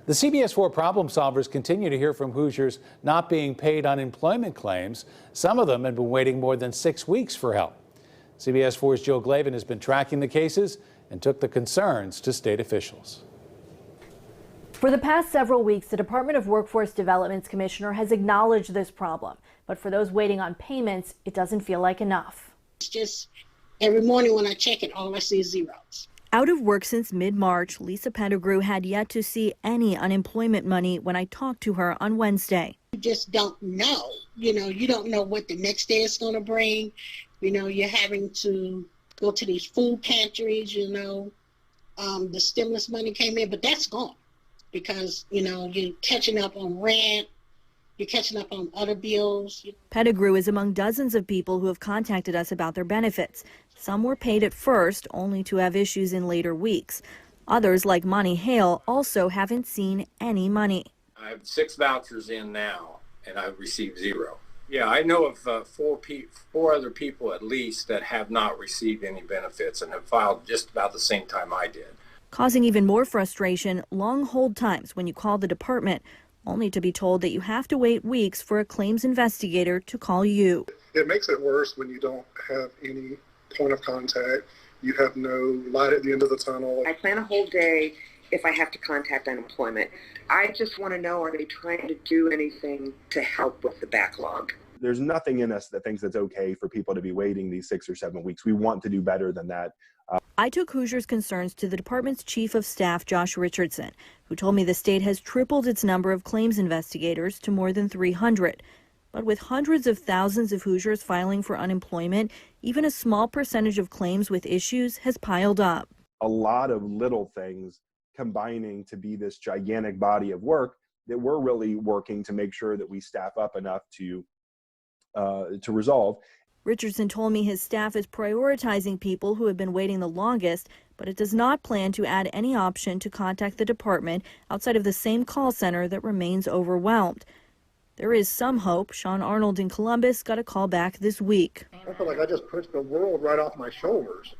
The CBS 4 problem solvers continue to hear from Hoosiers not being paid unemployment claims. Some of them have been waiting more than 6 weeks for help. CBS 4's Jill Glavin has been tracking the cases and took the concerns to state officials. For the past several weeks, the Department of Workforce Development's commissioner has acknowledged this problem. But for those waiting on payments, it doesn't feel like enough. It's just every morning when I check it, all I see is zeros. Out of work since mid-March, Lisa Pettigrew had yet to see any unemployment money when I talked to her on Wednesday. You just don't know. You don't know what the next day is going to bring. You're having to go to these food pantries, the stimulus money came in, but that's gone because, you're catching up on rent. You're catching up on other bills. Pettigrew is among dozens of people who have contacted us about their benefits. Some were paid at first, only to have issues in later weeks. Others, like Monty Hale, also haven't seen any money. I have 6 vouchers in now, and I've received 0. Yeah, I know of 4 other people at least that have not received any benefits and have filed just about the same time I did. Causing even more frustration, long hold times when you call the department, only to be told that you have to wait weeks for a claims investigator to call you. It makes it worse when you don't have any point of contact. You have no light at the end of the tunnel. I plan a whole day if I have to contact unemployment. I just want to know, are they trying to do anything to help with the backlog? There's nothing in us that thinks it's okay for people to be waiting these 6 or 7 weeks. We want to do better than that. I took Hoosiers' concerns to the department's chief of staff, Josh Richardson, who told me the state has tripled its number of claims investigators to more than 300. But with hundreds of thousands of Hoosiers filing for unemployment, even a small percentage of claims with issues has piled up. A lot of little things combining to be this gigantic body of work that we're really working to make sure that we staff up enough to resolve. Richardson told me his staff is prioritizing people who have been waiting the longest, but it does not plan to add any option to contact the department outside of the same call center that remains overwhelmed. There is some hope. Sean Arnold in Columbus got a call back this week. I feel like I just pushed the world right off my shoulders.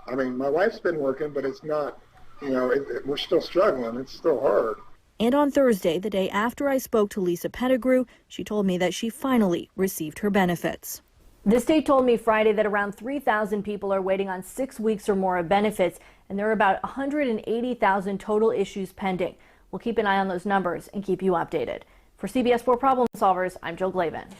I mean, my wife's been working, but it's not, we're still struggling. It's still hard. And on Thursday, the day after I spoke to Lisa Pettigrew, she told me that she finally received her benefits. The state told me Friday that around 3,000 people are waiting on 6 weeks or more of benefits, and there are about 180,000 total issues pending. We'll keep an eye on those numbers and keep you updated. For CBS 4 Problem Solvers, I'm Jill Glavin.